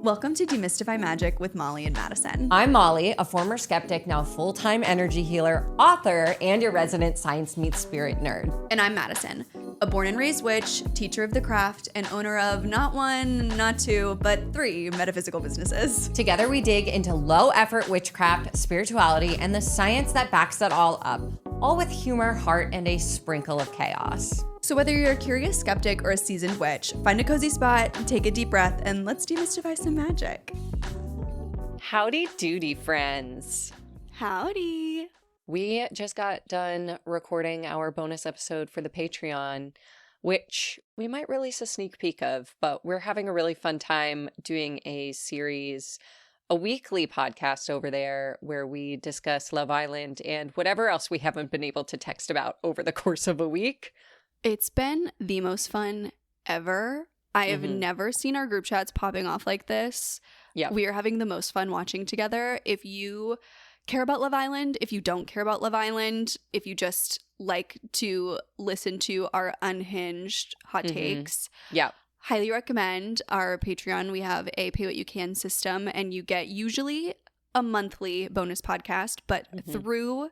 Welcome to Demystify Magic with Molly and Madison. I'm Molly, a former skeptic, now full-time energy healer, author, and your resident science meets spirit nerd. And I'm Madison, a born and raised witch, teacher of the craft, and owner of not one, not two, but 3 metaphysical businesses. Together we dig into low-effort witchcraft, spirituality, and the science that backs it all up, all with humor, heart, and a sprinkle of chaos. So whether you're a curious skeptic or a seasoned witch, find a cozy spot, take a deep breath, and let's demystify some magic. Howdy doody, friends. Howdy. We just got done recording our bonus episode for the Patreon, which we might release a sneak peek of, but we're having a really fun time doing a series, a weekly podcast over there where we discuss Love Island and whatever else we haven't been able to text about over the course of a week. It's been the most fun ever. I have never seen our group chats popping off like this. Yeah. We are having the most fun watching together. If you care about Love Island, if you don't care about Love Island, if you just like to listen to our unhinged hot takes, highly recommend our Patreon. We have a pay what you can system, and you get usually a monthly bonus podcast, but through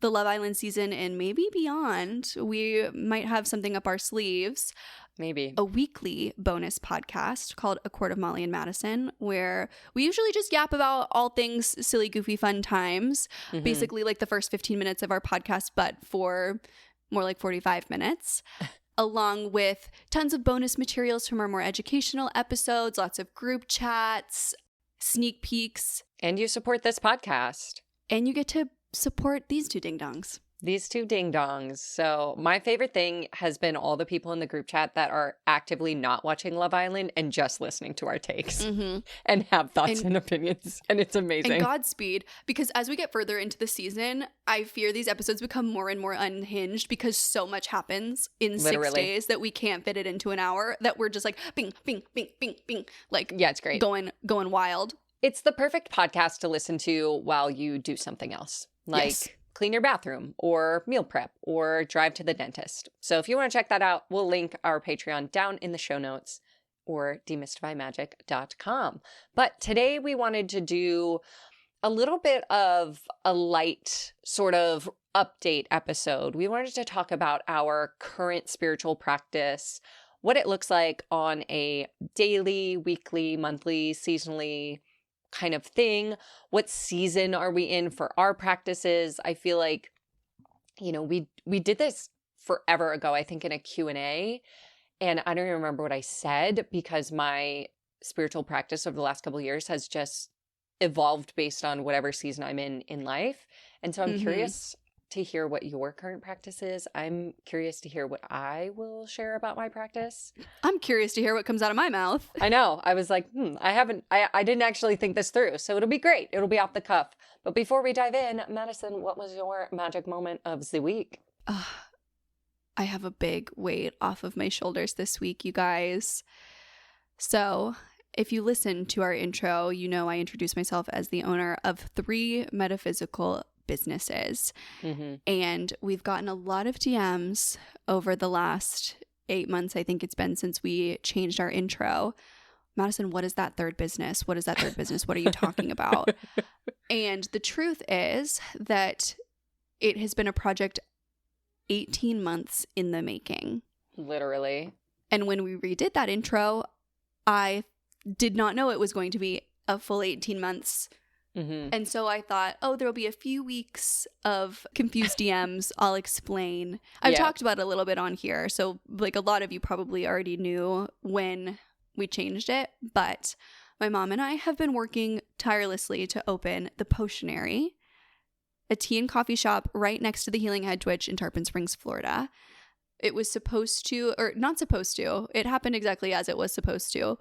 the Love Island season and maybe beyond, we might have something up our sleeves. Maybe. A weekly bonus podcast called A Quart of Molly and Madison, where we usually just yap about all things silly, goofy, fun times. Basically like the first 15 minutes of our podcast, but for more like 45 minutes. Along with tons of bonus materials from our more educational episodes, lots of group chats, sneak peeks. And you support this podcast. And you get to support these 2 ding-dongs. These 2 ding-dongs. So my favorite thing has been all the people in the group chat that are actively not watching Love Island and just listening to our takes and have thoughts and opinions. And it's amazing. And Godspeed, because as we get further into the season, I fear these episodes become more and more unhinged because so much happens in 6 days that we can't fit it into an hour, that we're just like bing, bing, bing, bing, bing. Like, yeah, it's great. Going wild. It's the perfect podcast to listen to while you do something else. Like clean your bathroom or meal prep or drive to the dentist. So if you want to check that out, we'll link our Patreon down in the show notes or demystifymagic.com. But today we wanted to do a little bit of a light sort of update episode. We wanted to talk about our current spiritual practice, what it looks like on a daily, weekly, monthly, seasonally kind of thing. What season are we in for our practices? I feel like, you know, we did this forever ago, I think in a Q&A, and I don't even remember what I said because my spiritual practice over the last couple of years has just evolved based on whatever season I'm in life. And so I'm curious to hear what your current practice is. I'm curious to hear what I will share about my practice. I'm curious to hear what comes out of my mouth. I know. I was like, I didn't actually think this through. So it'll be great. It'll be off the cuff. But before we dive in, Madison, what was your magic moment of the week? I have a big weight off of my shoulders this week, you guys. So if you listen to our intro, you know I introduced myself as the owner of 3 metaphysical businesses. And we've gotten a lot of DMs over the last 8 months. I think it's been since we changed our intro. Madison, what is that 3rd business? What is that 3rd business? What are you talking about? And the truth is that it has been a project 18 months in the making. Literally. And when we redid that intro, I did not know it was going to be a full 18 months. And so I thought, there will be a few weeks of confused DMs. I'll explain. I've talked about it a little bit on here. So like a lot of you probably already knew when we changed it. But my mom and I have been working tirelessly to open the Potionary, a tea and coffee shop right next to the Healing Hedge Witch in Tarpon Springs, Florida. It was supposed to, or not supposed to, it happened exactly as it was supposed to.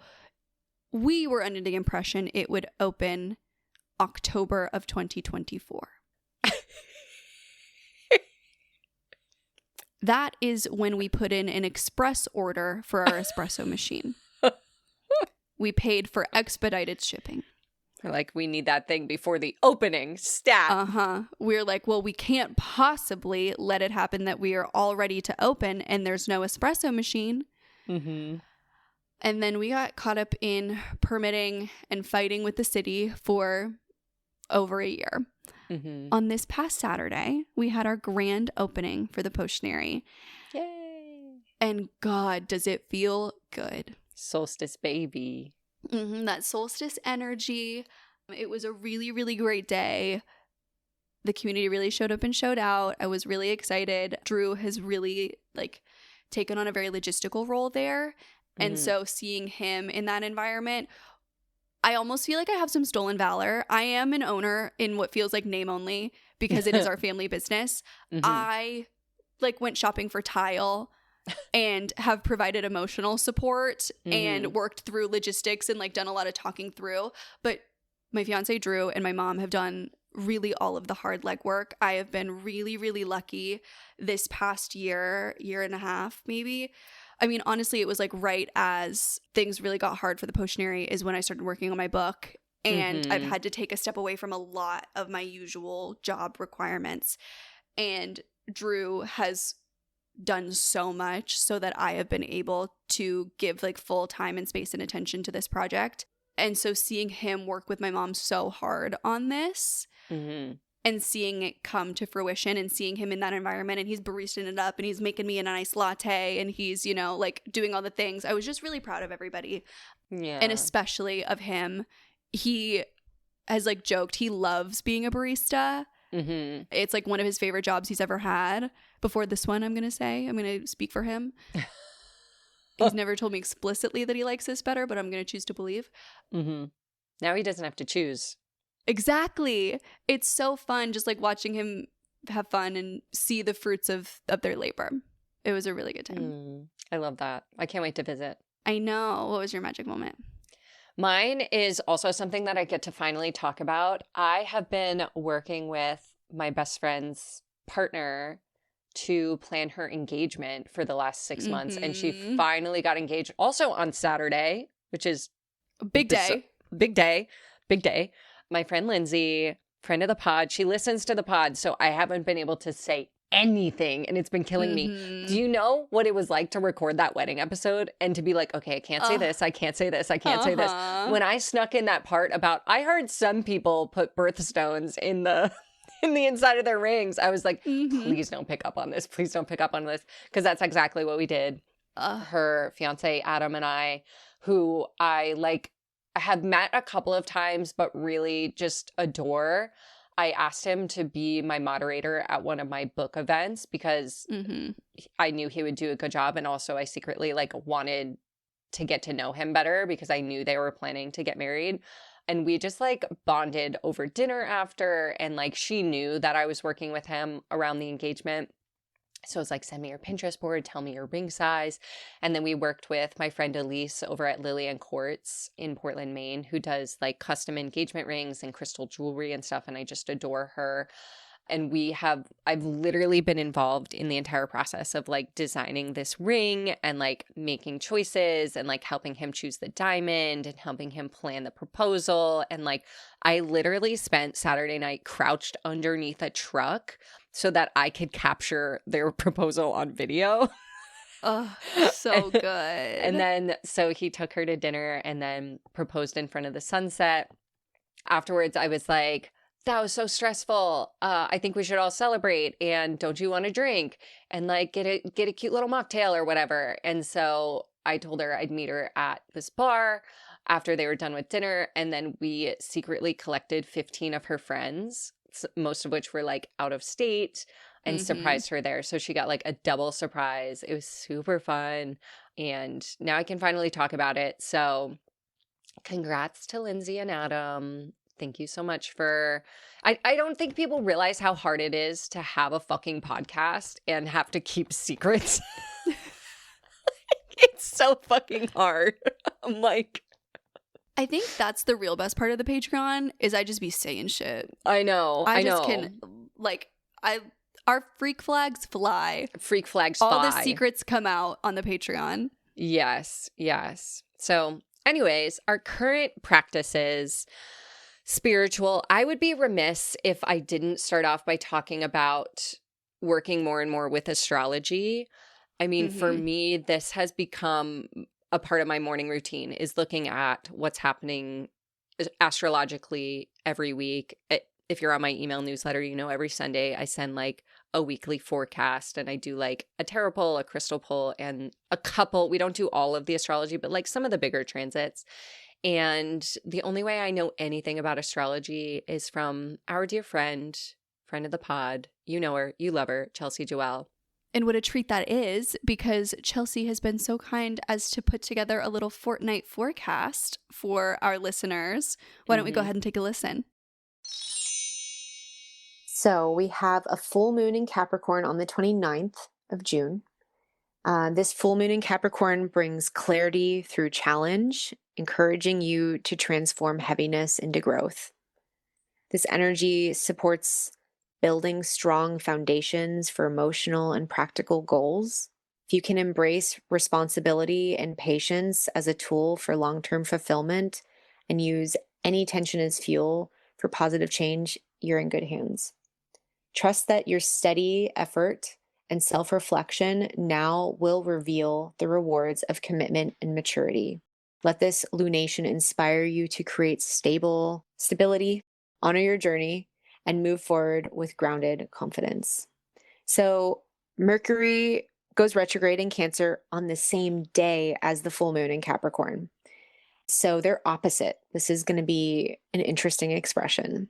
We were under the impression it would open October of 2024. That is when we put in an express order for our espresso machine. We paid for expedited shipping. We're like, we need that thing before the opening. Stat. We're like, well, we can't possibly let it happen that we are all ready to open and there's no espresso machine. And then we got caught up in permitting and fighting with the city for over a year. Mm-hmm. On this past Saturday, we had our grand opening for the Potionary. Yay. And God, does it feel good. Solstice baby. That solstice energy. It was a really, really great day. The community really showed up and showed out. I was really excited. Drew has really taken on a very logistical role there. And so seeing him in that environment, I almost feel like I have some stolen valor. I am an owner in what feels like name only because it is our family business. I went shopping for tile and have provided emotional support and worked through logistics and done a lot of talking through. But my fiance Drew and my mom have done really all of the hard legwork. I have been really, really lucky this past year and a half maybe. I mean, honestly, it was right as things really got hard for the Potionary is when I started working on my book. And I've had to take a step away from a lot of my usual job requirements. And Drew has done so much so that I have been able to give full time and space and attention to this project. And so seeing him work with my mom so hard on this and seeing it come to fruition and seeing him in that environment, and he's baristaing it up and he's making me a nice latte and he's, doing all the things. I was just really proud of everybody. Yeah. And especially of him. He has joked he loves being a barista. It's one of his favorite jobs he's ever had. Before this one, I'm going to speak for him. He's never told me explicitly that he likes this better, but I'm going to choose to believe. Now he doesn't have to choose. Exactly. It's so fun just watching him have fun and see the fruits of their labor. It was a really good time. I love that. I can't wait to visit. I know. What was your magic moment? Mine is also something that I get to finally talk about. I have been working with my best friend's partner to plan her engagement for the last 6 months. And she finally got engaged also on Saturday, which is a big day. Big day. My friend Lindsay, friend of the pod, she listens to the pod. So I haven't been able to say anything and it's been killing me. Do you know what it was like to record that wedding episode and to be like, okay, I can't say this, I can't say this, I can't say this. When I snuck in that part about, I heard some people put birthstones in the inside of their rings, I was like, please don't pick up on this. Please don't pick up on this. Because that's exactly what we did. Her fiance, Adam, and I, who I have met a couple of times, but really just adore. I asked him to be my moderator at one of my book events because I knew he would do a good job. And also I secretly wanted to get to know him better because I knew they were planning to get married. And we just bonded over dinner after. And she knew that I was working with him around the engagement. So it's send me your Pinterest board, tell me your ring size. And then we worked with my friend Elise over at Lillian Courts in Portland, Maine, who does custom engagement rings and crystal jewelry and stuff. And I just adore her. And I've literally been involved in the entire process of designing this ring and making choices and helping him choose the diamond and helping him plan the proposal. And I literally spent Saturday night crouched underneath a truck so that I could capture their proposal on video. Oh, so good. And then, so he took her to dinner and then proposed in front of the sunset. Afterwards, I was like, that was so stressful. I think we should all celebrate. And don't you want a drink? And get a cute little mocktail or whatever. And so I told her I'd meet her at this bar after they were done with dinner. And then we secretly collected 15 of her friends, most of which were out of state, and surprised her there. So she got a double surprise. It was super fun. And now I can finally talk about it. So congrats to Lindsay and Adam. Thank you so much for... I don't think people realize how hard it is to have a fucking podcast and have to keep secrets. It's so fucking hard. I'm I think that's the real best part of the Patreon is I just be saying shit. I know. I just can, our freak flags fly. Freak flags All fly. the secrets come out on the Patreon. Yes. So anyways, our current practices... Spiritual. I would be remiss if I didn't start off by talking about working more and more with astrology. I mean, for me, this has become a part of my morning routine is looking at what's happening astrologically every week. If you're on my email newsletter, you know, every Sunday I send like a weekly forecast, and I do like a tarot pull, a crystal pull, and a couple. We don't do all of the astrology, but like some of the bigger transits. And the only way I know anything about astrology is from our dear friend of the pod. You know her, you love her, Chelsea Joelle. And what a treat that is, because Chelsea has been so kind as to put together a little fortnight forecast for our listeners. Why don't we go ahead and take a listen? So we have a full moon in Capricorn on the 29th of June. This full moon in Capricorn brings clarity through challenge, encouraging you to transform heaviness into growth. This energy supports building strong foundations for emotional and practical goals. If you can embrace responsibility and patience as a tool for long-term fulfillment and use any tension as fuel for positive change, you're in good hands. Trust that your steady effort and self-reflection now will reveal the rewards of commitment and maturity. Let this lunation inspire you to create stability, honor your journey, and move forward with grounded confidence. So Mercury goes retrograde in Cancer on the same day as the full moon in Capricorn. So they're opposite. This is going to be an interesting expression.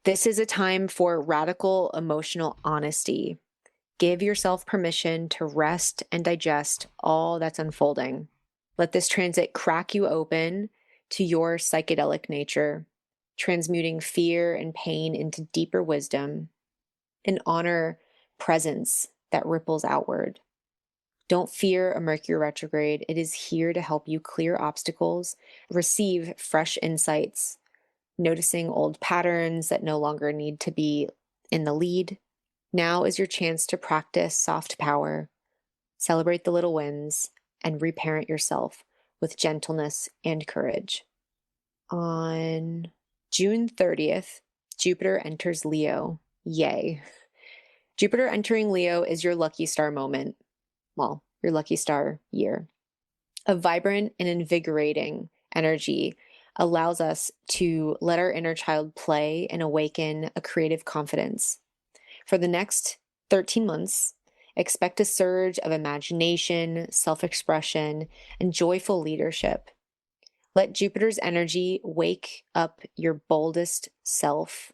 This is a time for radical emotional honesty. Give yourself permission to rest and digest all that's unfolding. Let this transit crack you open to your psychedelic nature, transmuting fear and pain into deeper wisdom, and honor presence that ripples outward. Don't fear a Mercury retrograde. It is here to help you clear obstacles, receive fresh insights, noticing old patterns that no longer need to be in the lead. Now is your chance to practice soft power, celebrate the little wins, and reparent yourself with gentleness and courage. On June 30th, Jupiter enters Leo. Yay. Jupiter entering Leo is your lucky star moment. Well, your lucky star year. A vibrant and invigorating energy allows us to let our inner child play and awaken a creative confidence. For the next 13 months, expect a surge of imagination, self-expression, and joyful leadership. Let Jupiter's energy wake up your boldest self,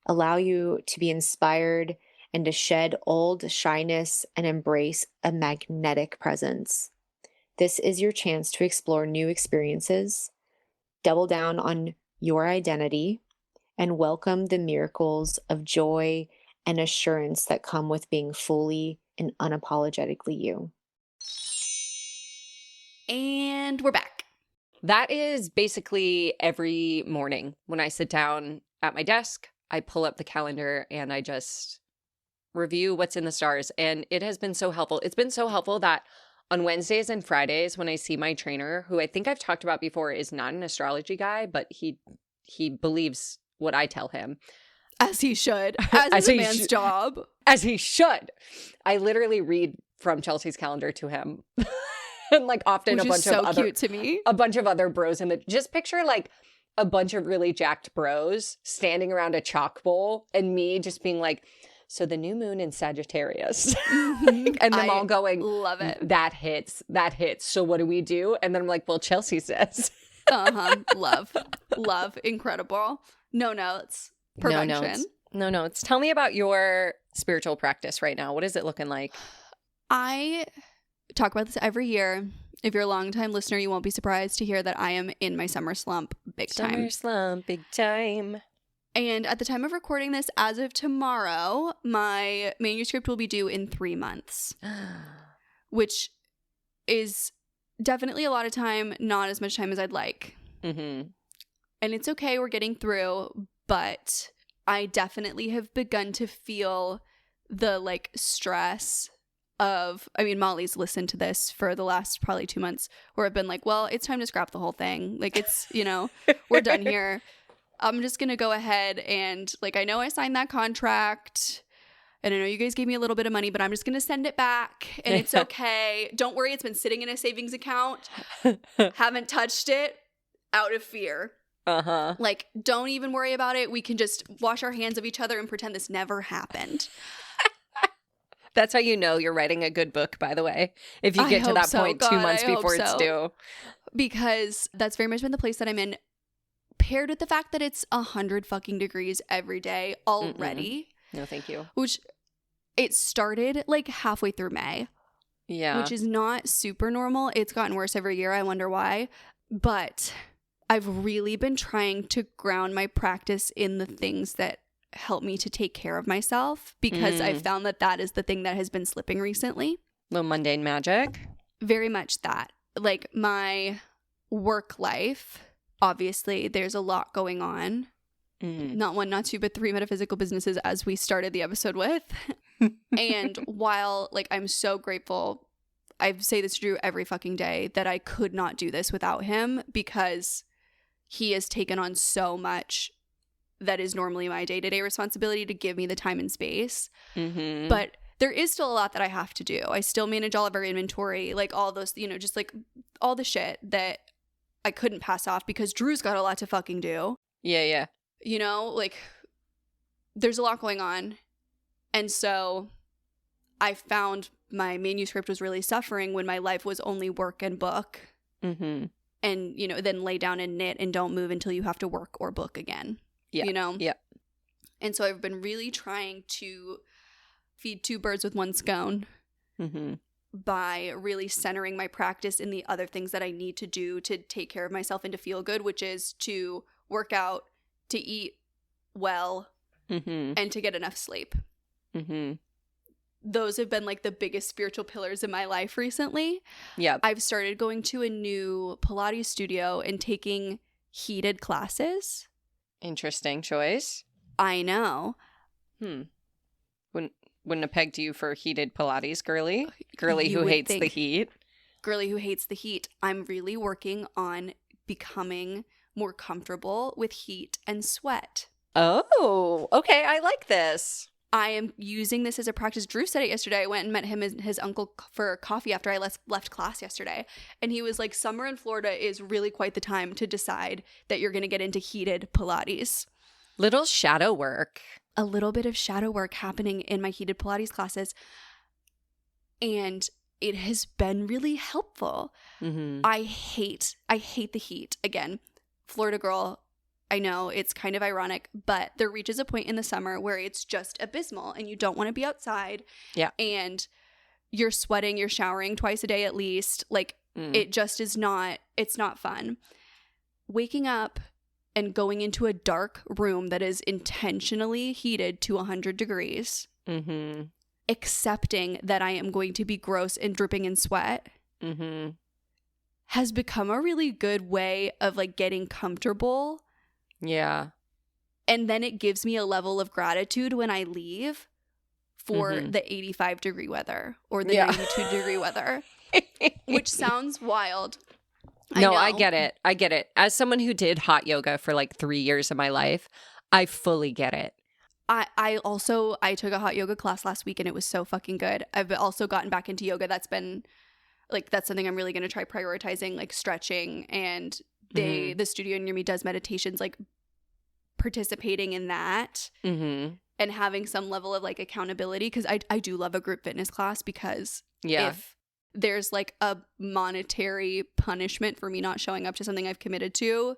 allow you to be inspired and to shed old shyness and embrace a magnetic presence. This is your chance to explore new experiences, double down on your identity, and welcome the miracles of joy and assurance that come with being fully and unapologetically you. And we're back. That is basically every morning when I sit down at my desk, I pull up the calendar and I just review what's in the stars. And it has been so helpful. It's been so helpful that on Wednesdays and Fridays when I see my trainer, who I think I've talked about before is not an astrology guy, but he believes what I tell him. As he should. As is a man's job. As he should. I literally read from Chelsea's calendar to him. And like often Which a bunch is so of other cute to me. A bunch of other bros in the just picture like a bunch of really jacked bros standing around a chalk bowl and me just being like, so the new moon in Sagittarius. And them all going, love it. That hits. So what do we do? And then I'm like, well, Chelsea says. Love. Incredible. No notes. Perfection. No notes. Tell me about your spiritual practice right now. What is it looking like? I talk about this every year. If you're a longtime listener, you won't be surprised to hear that I am in my summer slump big time. Summer slump big time. And at the time of recording this, as of tomorrow, my manuscript will be due in 3 months, which is definitely a lot of time, not as much time as I'd like. Mm-hmm. And it's okay, we're getting through, but I definitely have begun to feel the like stress of, I mean, Molly's listened to this for the last probably 2 months where I've been like, well, it's time to scrap the whole thing. Like it's, we're done here. I'm just going to go ahead and like, I know I signed that contract And I know you guys gave me a little bit of money, but I'm just going to send it back and it's okay. Don't worry. It's been sitting in a savings account. Haven't touched it out of fear. Uh-huh. Like, don't even worry about it. We can just wash our hands of each other and pretend this never happened. That's how you know you're writing a good book, by the way. If you get to that point 2 months before it's due. Because that's very much been the place that I'm in, paired with the fact that it's 100 fucking degrees every day already. No, thank you. Which it started like halfway through May. Yeah. Which is not super normal. It's gotten worse every year. I wonder why. But I've really been trying to ground my practice in the things that help me to take care of myself, because I've found that that is the thing that has been slipping recently. Little mundane magic. Very much that. Like my work life, obviously there's a lot going on. Not one, not two, but 3 metaphysical businesses, as we started the episode with. And while like I'm so grateful, I say this to Drew every fucking day, that I could not do this without him, because he has taken on so much that is normally my day-to-day responsibility to give me the time and space. But there is still a lot that I have to do. I still manage all of our inventory, like all those, you know, just like all the shit that I couldn't pass off because Drew's got a lot to fucking do. Yeah. You know, like there's a lot going on. And so I found my manuscript was really suffering when my life was only work and book. And, you know, then lay down and knit and don't move until you have to work or book again. Yeah. You know? Yeah. And so I've been really trying to feed 2 birds with 1 scone by really centering my practice in the other things that I need to do to take care of myself and to feel good, which is to work out, to eat well, and to get enough sleep. Those have been like the biggest spiritual pillars in my life recently. Yeah. I've started going to a new Pilates studio and taking heated classes. Interesting choice. I know. Wouldn't have pegged you for heated Pilates, girly. Girly who hates the heat. Girly who hates the heat. I'm really working on becoming more comfortable with heat and sweat. Oh, okay. I like this. I am using this as a practice. Drew said it yesterday. I went and met him and his uncle for coffee after I left class yesterday. And he was like, summer in Florida is really quite the time to decide that you're going to get into heated Pilates. Little shadow work. A little bit of shadow work happening in my heated Pilates classes. And it has been really helpful. I hate the heat. Again, Florida girl, I know it's kind of ironic, but there reaches a point in the summer where it's just abysmal and you don't want to be outside. Yeah. And you're sweating, you're showering twice a day at least. Like it just is not, it's not fun. Waking up and going into a dark room that is intentionally heated to 100 degrees, accepting that I am going to be gross and dripping in sweat, has become a really good way of like getting comfortable. Yeah. And then it gives me a level of gratitude when I leave for the 85-degree weather or the 92-degree weather, which sounds wild. No, I get it. I get it. As someone who did hot yoga for like 3 years of my life, I fully get it. I took a hot yoga class last week and it was so fucking good. I've also gotten back into yoga. That's been like, that's something I'm really going to try prioritizing, like stretching, and the studio near me does meditations, like participating in that and having some level of like accountability, because I do love a group fitness class, because if there's like a monetary punishment for me not showing up to something I've committed to,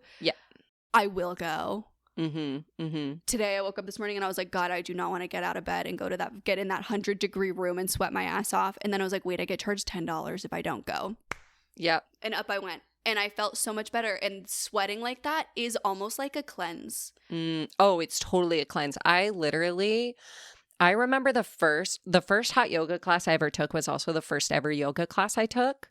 I will go. Today I woke up this morning and I was like, God, I do not want to get out of bed and get in that 100-degree room and sweat my ass off. And then I was like, wait, I get charged $10 if I don't go. Yep. And up I went. And I felt so much better. And sweating like that is almost like a cleanse. Oh, it's totally a cleanse. I remember the first hot yoga class I ever took was also the first ever yoga class I took.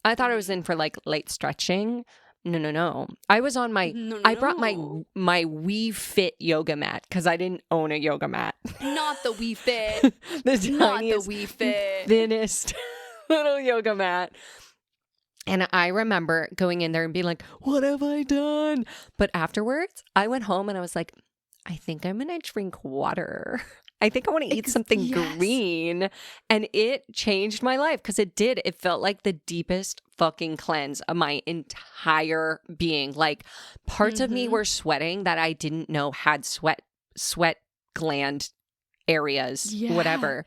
I thought I was in for like light stretching. No. I was on I brought my Wii Fit yoga mat because I didn't own a yoga mat. Not the Wii Fit. Not the Wii Fit. Thinnest little yoga mat. And I remember going in there and being like, what have I done? But afterwards, I went home and I was like, I think I'm going to drink water. I think I want to eat something yes. green. And it changed my life because it did. It felt like the deepest fucking cleanse of my entire being. Like parts of me were sweating that I didn't know had sweat gland areas, whatever.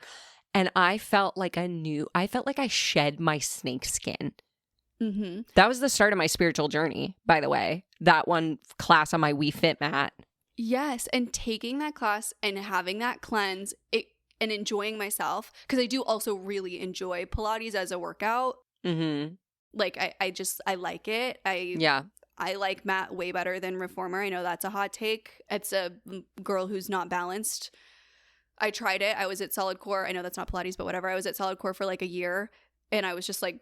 And I felt like I shed my snake skin. Mm-hmm. That was the start of my spiritual journey, by the way. That one class on my Wii Fit mat. Yes, and taking that class and having that cleanse and enjoying myself, because I do also really enjoy Pilates as a workout. Mm-hmm. Like I like it. I like Matt way better than Reformer. I know that's a hot take. It's a girl who's not balanced. I tried it. I was at Solid Core. I know that's not Pilates, but whatever. I was at Solid Core for like a year, and I was just like,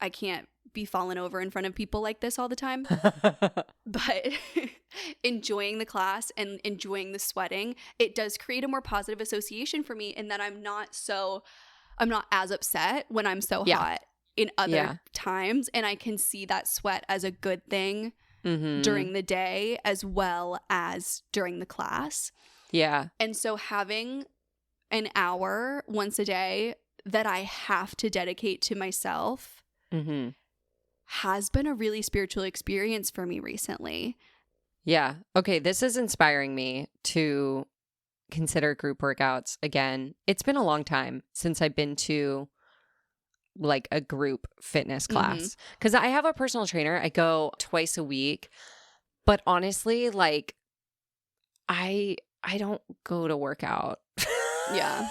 I can't be falling over in front of people like this all the time. But enjoying the class and enjoying the sweating, it does create a more positive association for me in that I'm not as upset when I'm so hot in other times, and I can see that sweat as a good thing during the day as well as during the class. Yeah. And so having an hour once a day that I have to dedicate to myself has been a really spiritual experience for me recently. Yeah. Okay. This is inspiring me to consider group workouts again. It's been a long time since I've been to like a group fitness class because I have a personal trainer. I go twice a week, but honestly, like I don't go to work out. Yeah.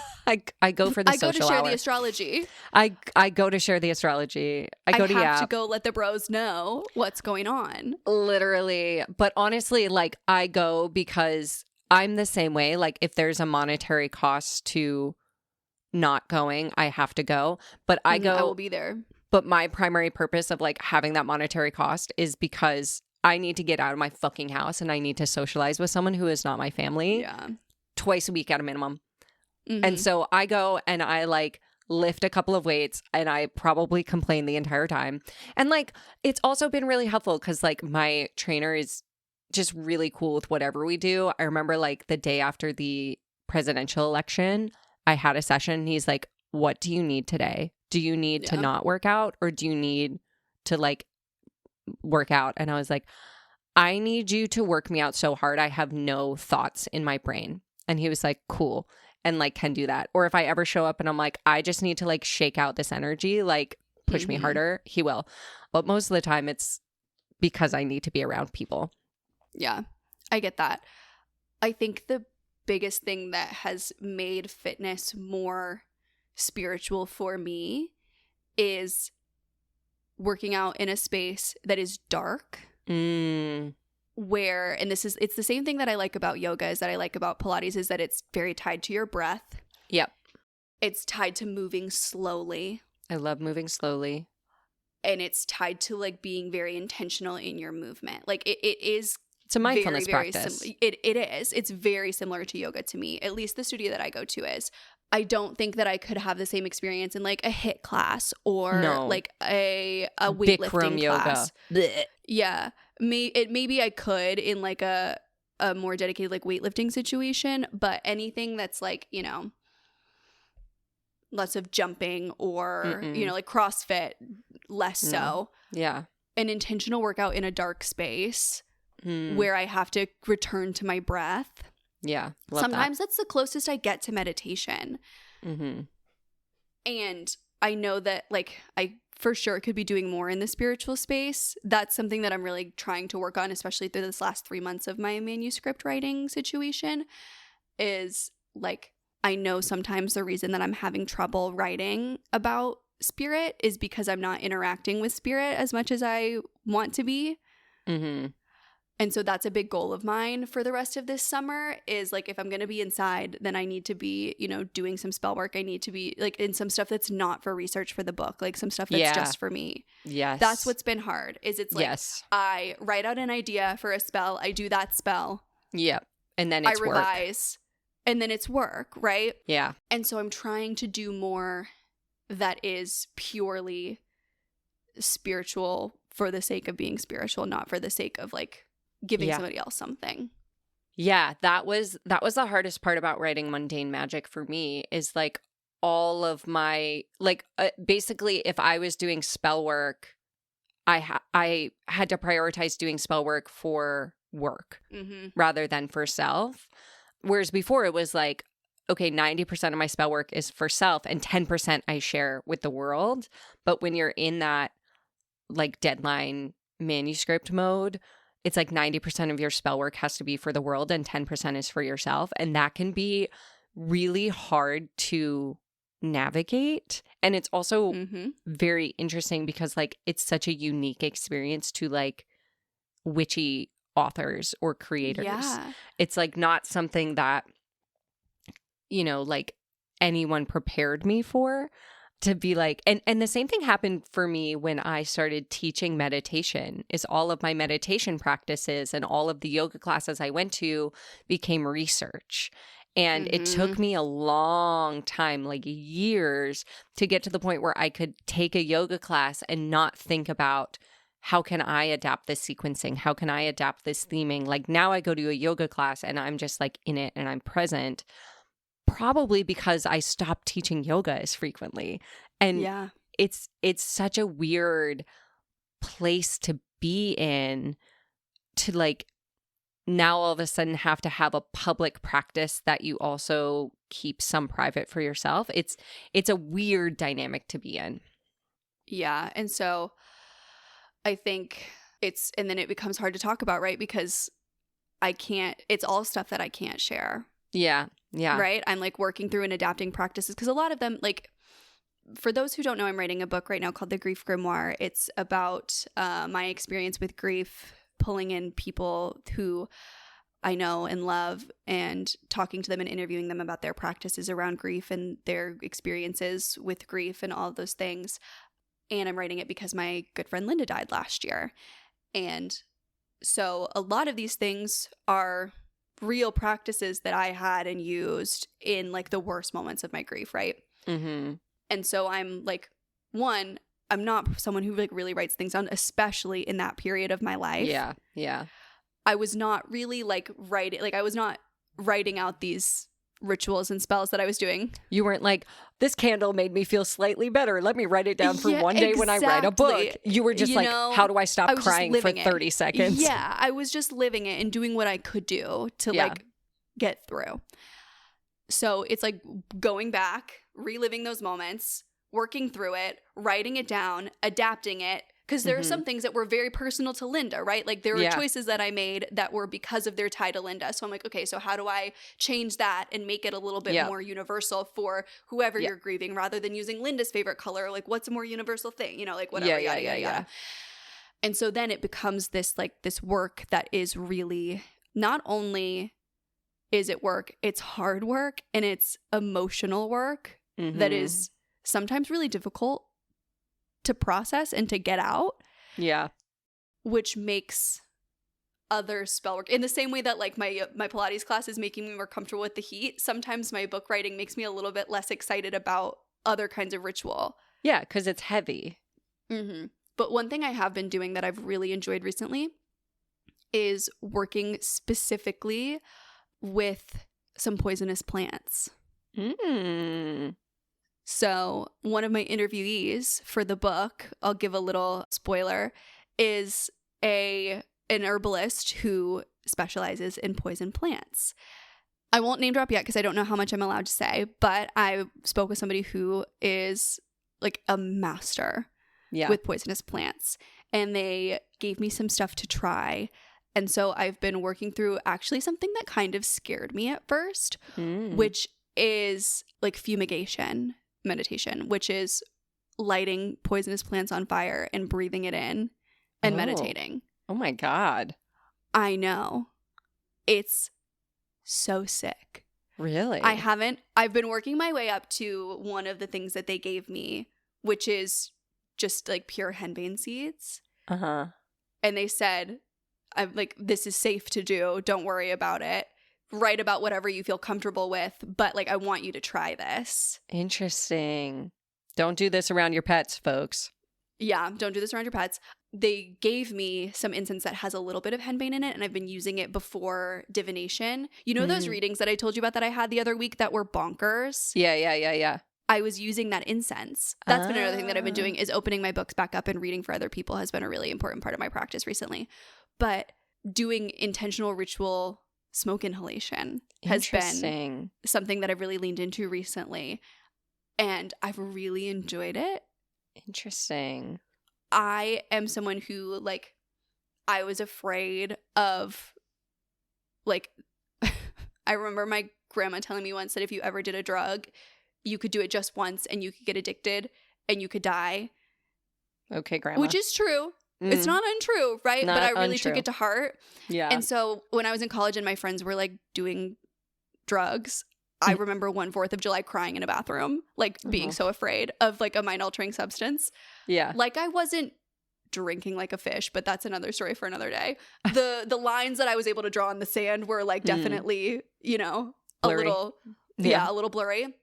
I go for the social hour. I go to share the astrology. I go to share the astrology. I have to go let the bros know what's going on. Literally. But honestly, like I go because I'm the same way. Like if there's a monetary cost to not going, I have to go. But I go. I will be there. But my primary purpose of like having that monetary cost is because I need to get out of my fucking house and I need to socialize with someone who is not my family. Yeah. Twice a week at a minimum. And so I go and I like lift a couple of weights and I probably complain the entire time. And like, it's also been really helpful because like my trainer is just really cool with whatever we do. I remember like the day after the presidential election, I had a session. And he's like, what do you need today? Do you need to not work out or do you need to like work out? And I was like, I need you to work me out so hard. I have no thoughts in my brain. And he was like, cool. And like can do that. Or if I ever show up and I'm like, I just need to like shake out this energy, like push me harder, he will. But most of the time it's because I need to be around people. Yeah, I get that. I think the biggest thing that has made fitness more spiritual for me is working out in a space that is dark. Where, and it's the same thing that I like about yoga is that I like about Pilates is that it's very tied to your breath. Yep. It's tied to moving slowly. I love moving slowly. And it's tied to like being very intentional in your movement. Like it is. It's a mindfulness practice. It is. It's very similar to yoga to me. At least the studio that I go to is. I don't think that I could have the same experience in like a HIIT class or like a weightlifting class. Yoga. Yeah. Maybe I could in like a more dedicated like weightlifting situation, but anything that's like, you know, lots of jumping or, you know, like CrossFit, less so. Yeah. An intentional workout in a dark space where I have to return to my breath. Yeah. Sometimes that's the closest I get to meditation. And I know that like I for sure could be doing more in the spiritual space. That's something that I'm really trying to work on, especially through this last 3 months of my manuscript writing situation, is like I know sometimes the reason that I'm having trouble writing about spirit is because I'm not interacting with spirit as much as I want to be. And so that's a big goal of mine for the rest of this summer is like if I'm going to be inside, then I need to be, you know, doing some spell work. I need to be like in some stuff that's not for research for the book, like some stuff that's just for me. Yes. That's what's been hard is it's like I write out an idea for a spell. I do that spell. Yep. And then it's I revise. Work. And then it's work, right? Yeah. And so I'm trying to do more that is purely spiritual for the sake of being spiritual, not for the sake of like giving somebody else something. Yeah, that was the hardest part about writing Mundane Magic for me, is like all of my basically if I was doing spell work, I had to prioritize doing spell work for work rather than for self. Whereas before it was like, okay, 90% of my spell work is for self and 10% I share with the world. But when you're in that like deadline manuscript mode, it's like 90% of your spell work has to be for the world and 10% is for yourself. And that can be really hard to navigate. And it's also very interesting because like it's such a unique experience to like witchy authors or creators. Yeah. It's like not something that, you know, like anyone prepared me for, to be like, and the same thing happened for me when I started teaching meditation. Is all of my meditation practices and all of the yoga classes I went to became research. And it took me a long time, like years, to get to the point where I could take a yoga class and not think about how can I adapt this sequencing? How can I adapt this theming? Like now I go to a yoga class and I'm just like in it and I'm present, probably because I stopped teaching yoga as frequently. And it's such a weird place to be in, to like now all of a sudden have to have a public practice that you also keep some private for yourself. It's a weird dynamic to be in. Yeah. And so I think and then it becomes hard to talk about, right? Because it's all stuff that I can't share. Yeah. Yeah. Right? I'm like working through and adapting practices because a lot of them, like, for those who don't know, I'm writing a book right now called The Grief Grimoire. It's about my experience with grief, pulling in people who I know and love and talking to them and interviewing them about their practices around grief and their experiences with grief and all of those things. And I'm writing it because my good friend Linda died last year. And so a lot of these things are real practices that I had and used in like the worst moments of my grief, right? And so I'm like, one, I'm not someone who like really writes things down, especially in that period of my life. Yeah. Yeah. I was not really like I was not writing out these rituals and spells that I was doing. You weren't like, this candle made me feel slightly better. Let me write it down for one day when I write a book. You were just how do I stop crying for 30 seconds? Yeah, I was just living it and doing what I could do to like get through. So it's like going back, reliving those moments, working through it, writing it down, adapting it. Because there are some things that were very personal to Linda, right? Like there were choices that I made that were because of their tie to Linda. So I'm like, okay, so how do I change that and make it a little bit more universal for whoever you're grieving, rather than using Linda's favorite color? Like what's a more universal thing? You know, like whatever, yada, yada, yada. And so then it becomes this like this work that is really, not only is it work, it's hard work and it's emotional work that is sometimes really difficult to process and to get out. Yeah. Which makes other spell work, in the same way that like my Pilates class is making me more comfortable with the heat, sometimes my book writing makes me a little bit less excited about other kinds of ritual. Yeah, because it's heavy. But one thing I have been doing that I've really enjoyed recently is working specifically with some poisonous plants. So one of my interviewees for the book, I'll give a little spoiler, is an herbalist who specializes in poison plants. I won't name drop yet because I don't know how much I'm allowed to say, but I spoke with somebody who is like a master with poisonous plants, and they gave me some stuff to try. And so I've been working through actually something that kind of scared me at first, which is like fumigation meditation, which is lighting poisonous plants on fire and breathing it in and meditating. Oh my God. I know. It's so sick. Really? I've been working my way up to one of the things that they gave me, which is just like pure henbane seeds. And they said, I'm like, this is safe to do. Don't worry about it. Write about whatever you feel comfortable with, but like I want you to try this. Interesting. Don't do this around your pets, folks. Yeah, don't do this around your pets. they gave me some incense that has a little bit of henbane in it, and I've been using it before divination. You know those readings that I told you about that I had the other week that were bonkers? Yeah. I was using that incense. That's been another thing that I've been doing, is opening my books back up and reading for other people has been a really important part of my practice recently. But doing intentional ritual smoke inhalation has been something that I've really leaned into recently. And I've really enjoyed it. Interesting. I am someone who, like, I was afraid of, like, I remember my grandma telling me once that if you ever did a drug, you could do it just once and you could get addicted and you could die. Okay, grandma. Which is true. It's not untrue, right? Not but I really untrue. took it to heart. Yeah. And so when I was in college and my friends were, like, doing drugs, I remember one 4th of July crying in a bathroom, like, being so afraid of, like, a mind-altering substance. Yeah. Like, I wasn't drinking like a fish, but that's another story for another day. The lines that I was able to draw in the sand were, like, definitely, you know, Blurry. a little blurry.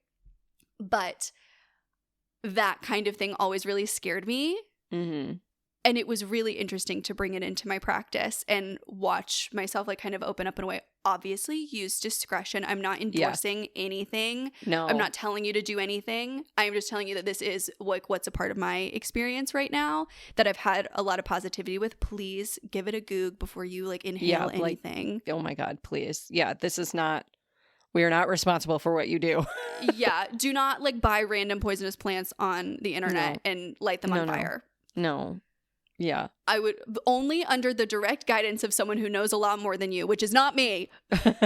But that kind of thing always really scared me. Mm-hmm. And it was really interesting to bring it into my practice and watch myself, like, kind of open up in a way. Obviously, use discretion. I'm not endorsing anything. No. I'm not telling you to do anything. I'm just telling you that this is, like, what's a part of my experience right now that I've had a lot of positivity with. Please give it a goog before you, like, inhale anything. Like, oh my God, please. Yeah, this is not, we are not responsible for what you do. Yeah. Do not, like, buy random poisonous plants on the internet and light them on fire. No. Yeah. I would only under the direct guidance of someone who knows a lot more than you, which is not me. But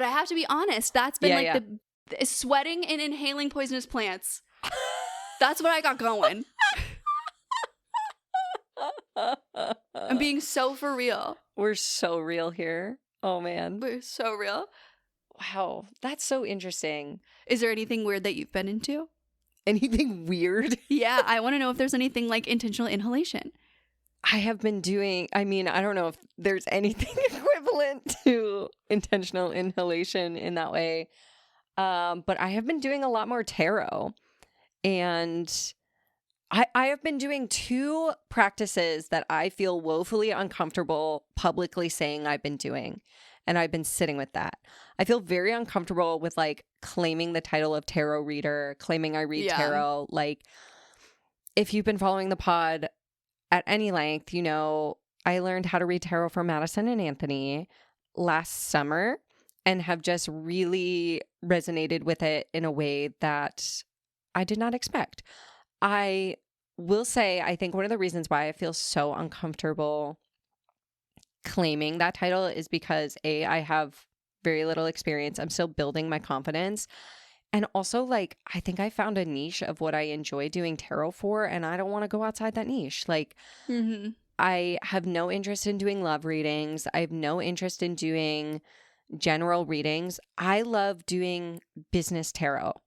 I have to be honest, that's been the sweating and inhaling poisonous plants. That's what I got going. I'm being so for real. We're so real here. Oh, man. We're so real. Wow. That's so interesting. Is there anything weird that you've been into? Anything weird? Yeah, I want to know if there's anything like intentional inhalation. I have been doing, I mean, I don't know if there's anything equivalent to intentional inhalation in that way. But I have been doing a lot more tarot. And I have been doing 2 practices that I feel woefully uncomfortable publicly saying I've been doing. And I've been sitting with that. I feel very uncomfortable with, like, claiming the title of tarot reader, claiming I read tarot. Like, if you've been following the pod at any length, you know, I learned how to read tarot from Madison and Anthony last summer and have just really resonated with it in a way that I did not expect. I will say, I think one of the reasons why I feel so uncomfortable claiming that title is because I have very little experience. I'm still building my confidence. And also, like, I think I found a niche of what I enjoy doing tarot for, and I don't want to go outside that niche. Like, I have no interest in doing love readings. I have no interest in doing general readings. I love doing business tarot.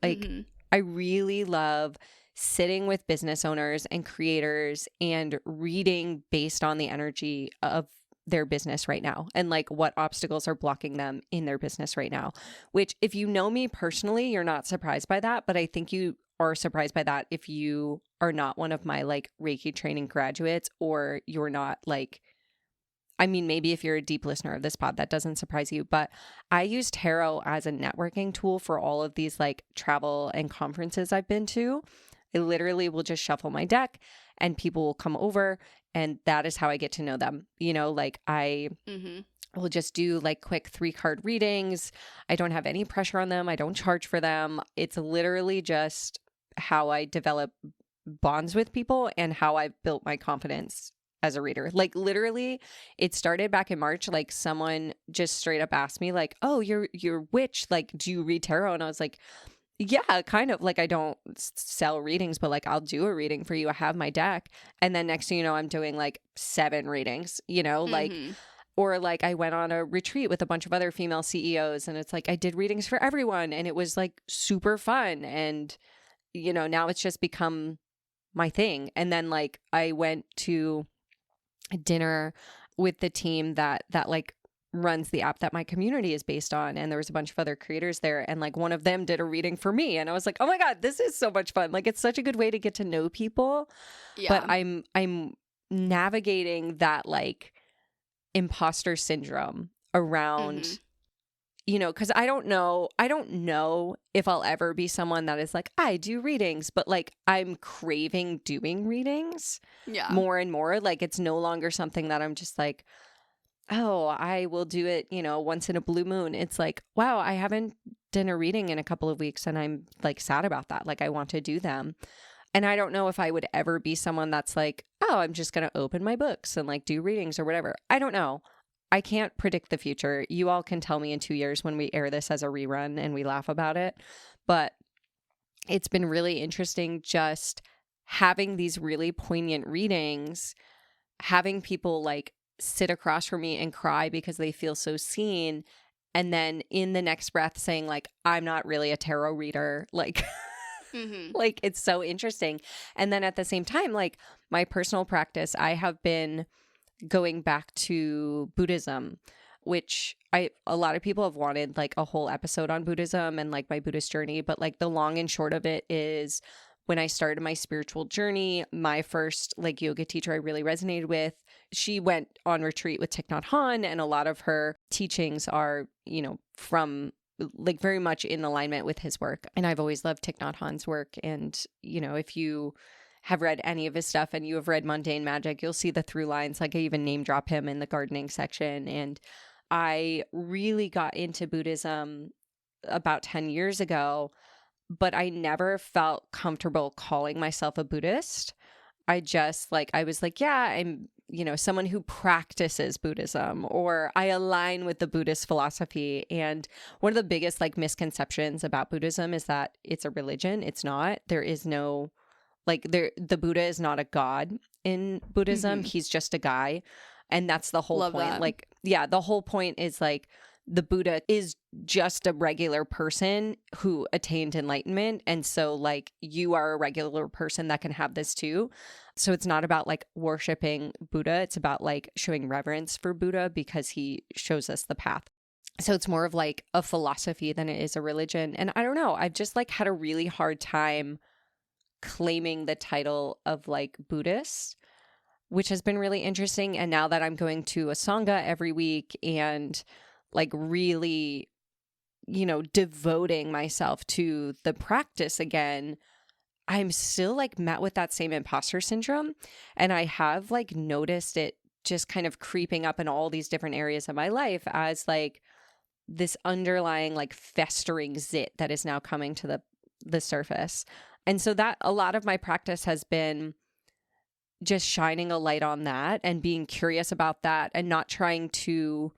Like, I really love sitting with business owners and creators and reading based on the energy of their business right now and, like, what obstacles are blocking them in their business right now, which, if you know me personally, you're not surprised by that. But I think you are surprised by that if you are not one of my, like, Reiki training graduates, or you're not, like, I mean, maybe if you're a deep listener of this pod, that doesn't surprise you. But I use tarot as a networking tool for all of these, like, travel and conferences I've been to. I literally will just shuffle my deck and people will come over, and that is how I get to know them. You know, like, I will just do, like, quick 3-card readings. I don't have any pressure on them. I don't charge for them. It's literally just how I develop bonds with people and how I've built my confidence as a reader. Like, literally, it started back in March. Like, someone just straight up asked me, like, oh, you're witch. Like, do you read tarot? And I was like, yeah, kind of. Like, I don't sell readings, but, like, I'll do a reading for you. I have my deck. And then next thing you know, I'm doing, like, 7 readings, you know, like, or, like, I went on a retreat with a bunch of other female CEOs, and it's like, I did readings for everyone, and it was, like, super fun. And, you know, now it's just become my thing. And then, like, I went to dinner with the team that like runs the app that my community is based on. And there was a bunch of other creators there. And like one of them did a reading for me. And I was like, oh my God, this is so much fun. Like it's such a good way to get to know people. Yeah. But I'm navigating that like imposter syndrome around, you know, because I don't know if I'll ever be someone that is like, I do readings, but like I'm craving doing readings more and more. Like it's no longer something that I'm just like, oh, I will do it, you know, once in a blue moon. It's like, wow, I haven't done a reading in a couple of weeks and I'm like sad about that. Like I want to do them. And I don't know if I would ever be someone that's like, oh, I'm just going to open my books and like do readings or whatever. I don't know. I can't predict the future. You all can tell me in 2 years when we air this as a rerun and we laugh about it. But it's been really interesting just having these really poignant readings, having people like sit across from me and cry because they feel so seen. And then in the next breath saying like, I'm not really a tarot reader. Like, like it's so interesting. And then at the same time, like my personal practice, I have been going back to Buddhism, which a lot of people have wanted like a whole episode on Buddhism and like my Buddhist journey. But like the long and short of it is when I started my spiritual journey, my first like yoga teacher I really resonated with, she went on retreat with Thich Nhat Hanh, and a lot of her teachings are, you know, from like very much in alignment with his work. And I've always loved Thich Nhat Hanh's work. And, you know, if you have read any of his stuff and you have read Mundane Magic, you'll see the through lines. Like I even name drop him in the gardening section. And I really got into Buddhism about 10 years ago, but I never felt comfortable calling myself a Buddhist. I just like, I was like, yeah, I'm, you know, someone who practices Buddhism, or I align with the Buddhist philosophy. And one of the biggest like misconceptions about Buddhism is that it's a religion. It's not. There is no, like the Buddha is not a god in Buddhism. He's just a guy. And that's the whole point. That. Like, yeah, the whole point is like the Buddha is just a regular person who attained enlightenment. And so like you are a regular person that can have this too. So it's not about like worshiping Buddha. It's about like showing reverence for Buddha because he shows us the path. So it's more of like a philosophy than it is a religion. And I don't know, I've just like had a really hard time claiming the title of like Buddhist, which has been really interesting. And now that I'm going to a Sangha every week and like really, you know, devoting myself to the practice again, I'm still like met with that same imposter syndrome. And I have like noticed it just kind of creeping up in all these different areas of my life as like this underlying like festering zit that is now coming to the surface. And so that a lot of my practice has been just shining a light on that and being curious about that and not trying to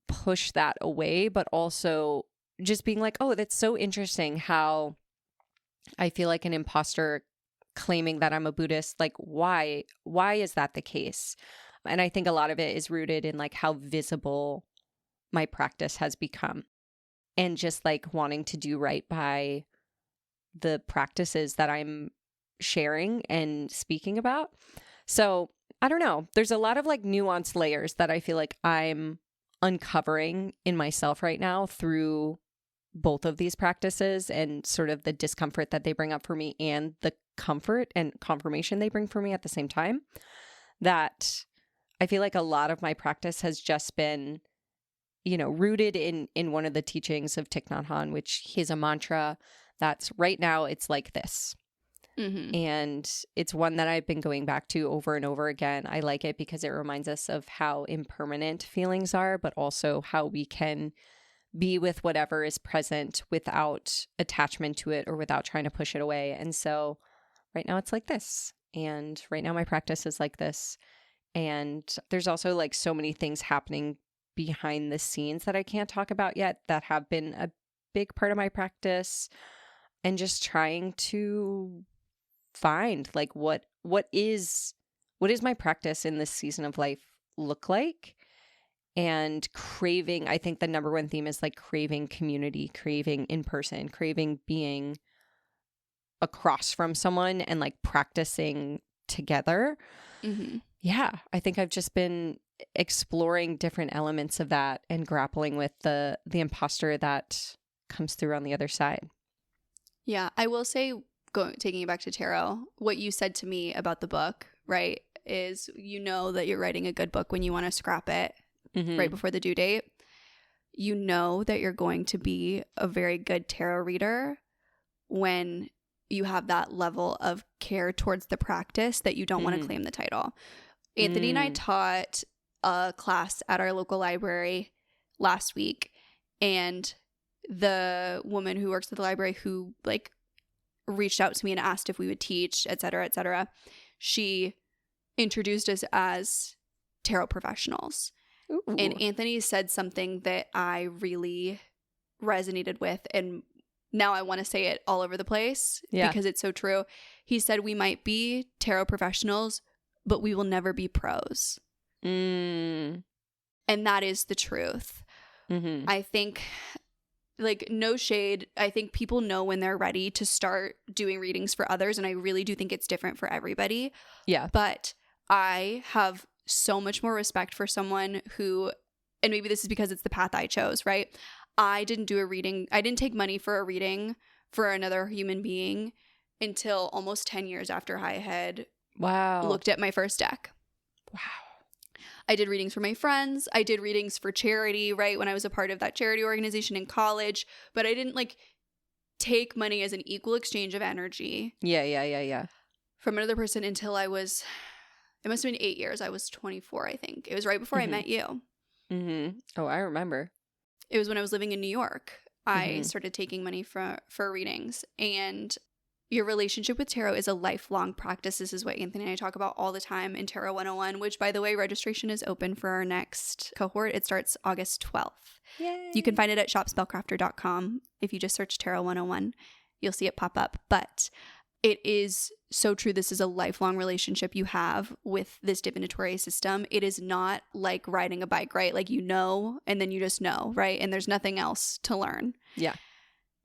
push that away, but also just being like, oh, that's so interesting how I feel like an imposter claiming that I'm a Buddhist. Like, why is that the case? And I think a lot of it is rooted in like how visible my practice has become and just like wanting to do right by the practices that I'm sharing and speaking about. So I don't know. There's a lot of like nuanced layers that I feel like I'm uncovering in myself right now through both of these practices and sort of the discomfort that they bring up for me and the comfort and confirmation they bring for me at the same time. That I feel like a lot of my practice has just been, you know, rooted in one of the teachings of Thich Nhat Hanh, which is a mantra that's right now it's like this. And it's one that I've been going back to over and over again. I like it because it reminds us of how impermanent feelings are, but also how we can be with whatever is present without attachment to it or without trying to push it away. And so right now it's like this. And right now my practice is like this. And there's also like so many things happening behind the scenes that I can't talk about yet that have been a big part of my practice. And just trying to find like what is my practice in this season of life look like, and craving. I think the number one theme is like craving community, craving in person, craving being across from someone and like practicing together. Yeah, I think I've just been exploring different elements of that and grappling with the imposter that comes through on the other side. Yeah, I will say, taking it back to tarot, what you said to me about the book, right, is you know that you're writing a good book when you want to scrap it right before the due date. You know that you're going to be a very good tarot reader when you have that level of care towards the practice that you don't want to claim the title. Anthony and I taught a class at our local library last week, and the woman who works at the library who like reached out to me and asked if we would teach, et cetera, she introduced us as tarot professionals. Ooh. And Anthony said something that I really resonated with, and now I want to say it all over the place because it's so true. He said we might be tarot professionals, but we will never be pros. And that is the truth. I think, like, no shade, I think people know when they're ready to start doing readings for others, and I really do think it's different for everybody. Yeah. But I have so much more respect for someone who, and maybe this is because it's the path I chose, right? I didn't do a reading. I didn't take money for a reading for another human being until almost 10 years after I had looked at my first deck. Wow. I did readings for my friends. I did readings for charity, right, when I was a part of that charity organization in college. But I didn't, like, take money as an equal exchange of energy. Yeah. From another person until I was, it must have been 8 years. I was 24, I think. It was right before I met you. Oh, I remember. It was when I was living in New York. I started taking money for readings. And your relationship with tarot is a lifelong practice. This is what Anthony and I talk about all the time in Tarot 101, which, by the way, registration is open for our next cohort. It starts August 12th. Yay. You can find it at shopspellcrafter.com. If you just search Tarot 101, you'll see it pop up. But it is so true. This is a lifelong relationship you have with this divinatory system. It is not like riding a bike, right? Like, you know, and then you just know, right? And there's nothing else to learn. Yeah.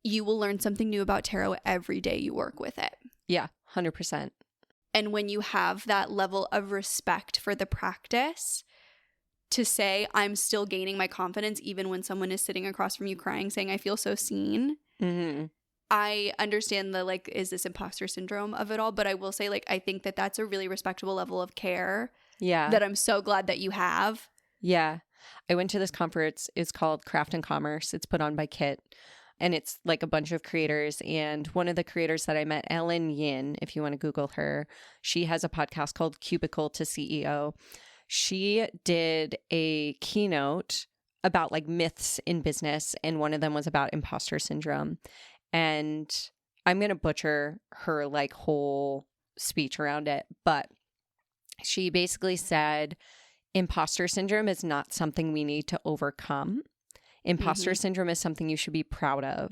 You will learn something new about tarot every day you work with it. Yeah, 100%. And when you have that level of respect for the practice, to say, I'm still gaining my confidence even when someone is sitting across from you crying, saying, I feel so seen. I understand the, like, is this imposter syndrome of it all? But I will say, like, I think that that's a really respectable level of care. Yeah. That I'm so glad that you have. Yeah. I went to this conference. It's called Craft and Commerce. It's put on by Kit. And it's like a bunch of creators. And one of the creators that I met, Ellen Yin, if you want to Google her, she has a podcast called Cubicle to CEO. She did a keynote about, like, myths in business. And one of them was about imposter syndrome. And I'm going to butcher her, like, whole speech around it. But she basically said imposter syndrome is not something we need to overcome. Imposter syndrome is something you should be proud of,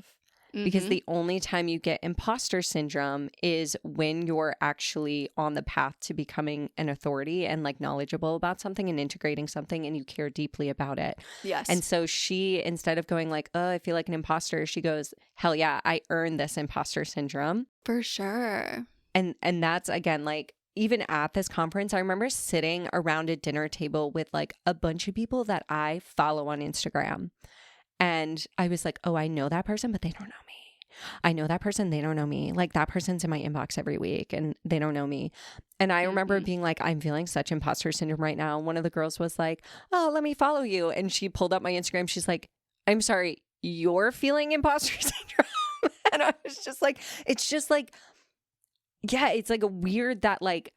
because the only time you get imposter syndrome is when you're actually on the path to becoming an authority and, like, knowledgeable about something and integrating something, and you care deeply about it. Yes. And so she, instead of going like, oh, I feel like an imposter, she goes, hell yeah, I earned this imposter syndrome. For sure. And that's, again, like, even at this conference, I remember sitting around a dinner table with, like, a bunch of people that I follow on Instagram. And I was like, oh, I know that person, but they don't know me. I know that person, they don't know me. Like, that person's in my inbox every week and they don't know me. And I remember being like, I'm feeling such imposter syndrome right now. One of the girls was like, oh, let me follow you. And she pulled up my Instagram. She's like, I'm sorry, you're feeling imposter syndrome? And I was just like, it's just like, yeah, it's like a weird that, like,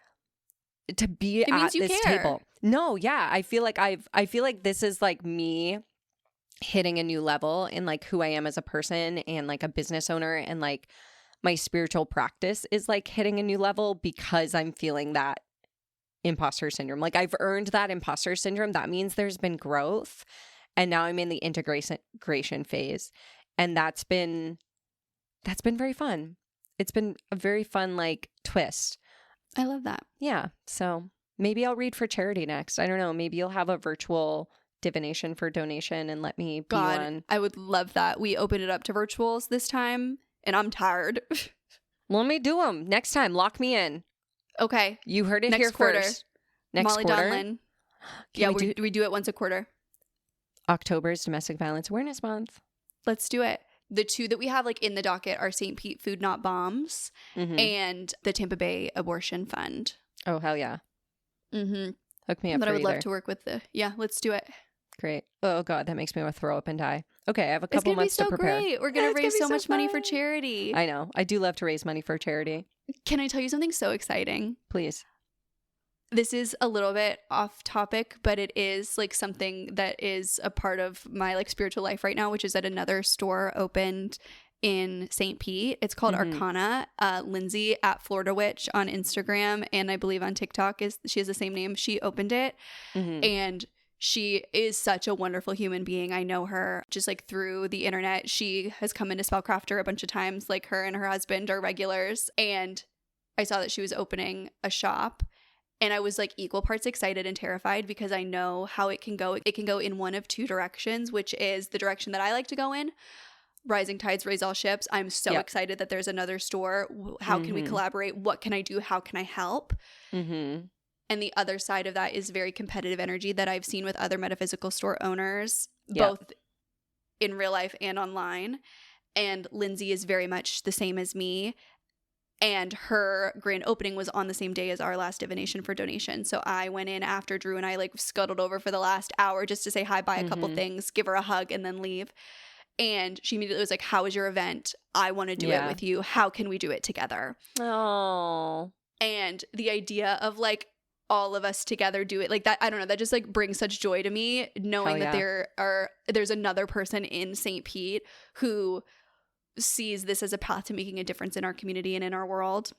to be at this table. No, yeah. I feel like this is, like, me hitting a new level in, like, who I am as a person and, like, a business owner, and, like, my spiritual practice is, like, hitting a new level because I'm feeling that imposter syndrome. Like, I've earned that imposter syndrome. That means there's been growth, and now I'm in the integration phase, and that's been very fun. It's been a very fun, like, twist. I love that. Yeah. So maybe I'll read for charity next. I don't know. Maybe you'll have a virtual divination for donation and let me be one. I would love that. We opened it up to virtuals this time, and I'm tired. Let me do them next time. Lock me in. Okay. You heard it here first. Next Molly quarter. Donlin. We do it once a quarter. October's Domestic Violence Awareness Month. Let's do it. The two that we have like in the docket are St. Pete Food Not Bombs and the Tampa Bay Abortion Fund. Oh, hell yeah. Hook me up. But for I would either. love to work with let's do it. Great. Oh God, that makes me want to throw up and die. Okay, I have a couple months to prepare. It's gonna be so great. We're gonna raise so much money for charity. I know. I do love to raise money for charity. Can I tell you something so exciting? Please. This is a little bit off topic, but it is like something that is a part of my like spiritual life right now, which is that another store opened in St. Pete. It's called Arcana. Lindsay at Florida Witch on Instagram and I believe on TikTok she has the same name. She opened it and she is such a wonderful human being. I know her just like through the internet. She has come into Spellcrafter a bunch of times. Like her and her husband are regulars. And I saw that she was opening a shop. And I was like equal parts excited and terrified because I know how it can go. It can go in one of two directions, which is the direction that I like to go in. Rising tides raise all ships. I'm so excited that there's another store. How can we collaborate? What can I do? How can I help? And the other side of that is very competitive energy that I've seen with other metaphysical store owners, both in real life and online. And Lindsay is very much the same as me. And her grand opening was on the same day as our last divination for donation. So I went in after Drew and I like scuttled over for the last hour just to say hi, buy a couple things, give her a hug, and then leave. And she immediately was like, how was your event? I want to do it with you. How can we do it together? Oh. And the idea of like all of us together do it like that, I don't know, that just like brings such joy to me knowing that there's another person in St. Pete who sees this as a path to making a difference in our community and in our world.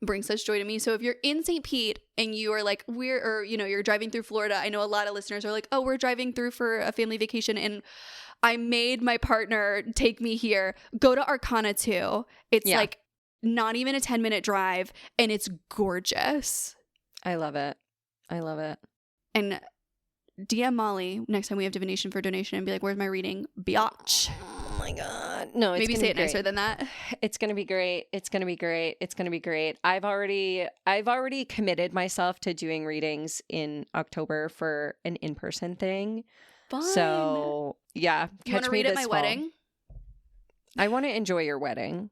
Brings such joy to me. So if you're in St. Pete and you are like you're driving through Florida, I know a lot of listeners are like, oh, we're driving through for a family vacation and I made my partner take me here. Go to Arcana 2. It's like not even a 10-minute drive and it's gorgeous. I love it. And DM Molly next time we have divination for donation and be like, where's my reading? Biatch. Oh my God. No, it's maybe say it nicer than that. It's going to be great. I've already committed myself to doing readings in October for an in-person thing. Fun. So, yeah. You want to read at my wedding? I want to enjoy your wedding.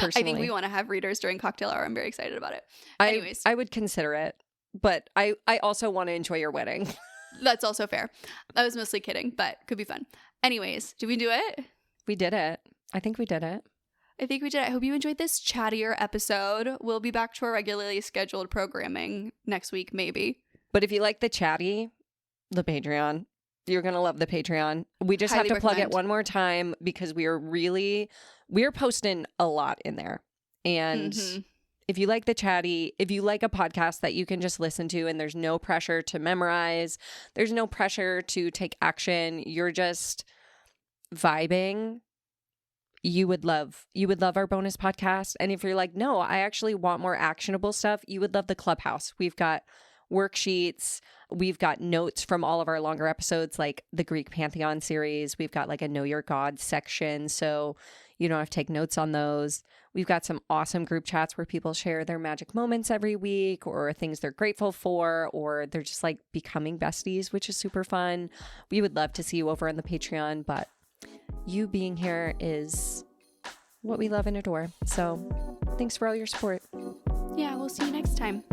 Personally. I think we want to have readers during cocktail hour. I'm very excited about it. Anyways. I would consider it, but I also want to enjoy your wedding. That's also fair. I was mostly kidding, but could be fun. Anyways, did we do it? We did it. I think we did it. I hope you enjoyed this chattier episode. We'll be back to our regularly scheduled programming next week, maybe. But if you like the chatty, the Patreon, you're going to love the Patreon. We just have to plug it one more time because we're posting a lot in there. And if you like the chatty, if you like a podcast that you can just listen to and there's no pressure to memorize, there's no pressure to take action, you're just vibing, you would love our bonus podcast. And if you're like, no, I actually want more actionable stuff, you would love the Clubhouse. We've got worksheets. We've got notes from all of our longer episodes, like the Greek Pantheon series. We've got like a Know Your God section, so you don't have to take notes on those. We've got some awesome group chats where people share their magic moments every week or things they're grateful for, or they're just like becoming besties, which is super fun. We would love to see you over on the Patreon, but you being here is what we love and adore. So thanks for all your support. Yeah, we'll see you next time.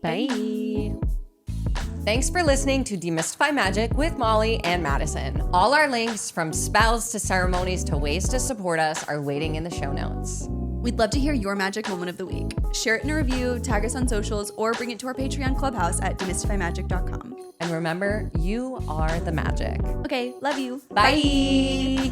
Bye. Thanks for listening to Demystify Magic with Molly and Madison. All our links from spells to ceremonies to ways to support us are waiting in the show notes. We'd love to hear your magic moment of the week. Share it in a review, tag us on socials, or bring it to our Patreon Clubhouse at demystifymagic.com. And remember, you are the magic. Okay, love you. Bye.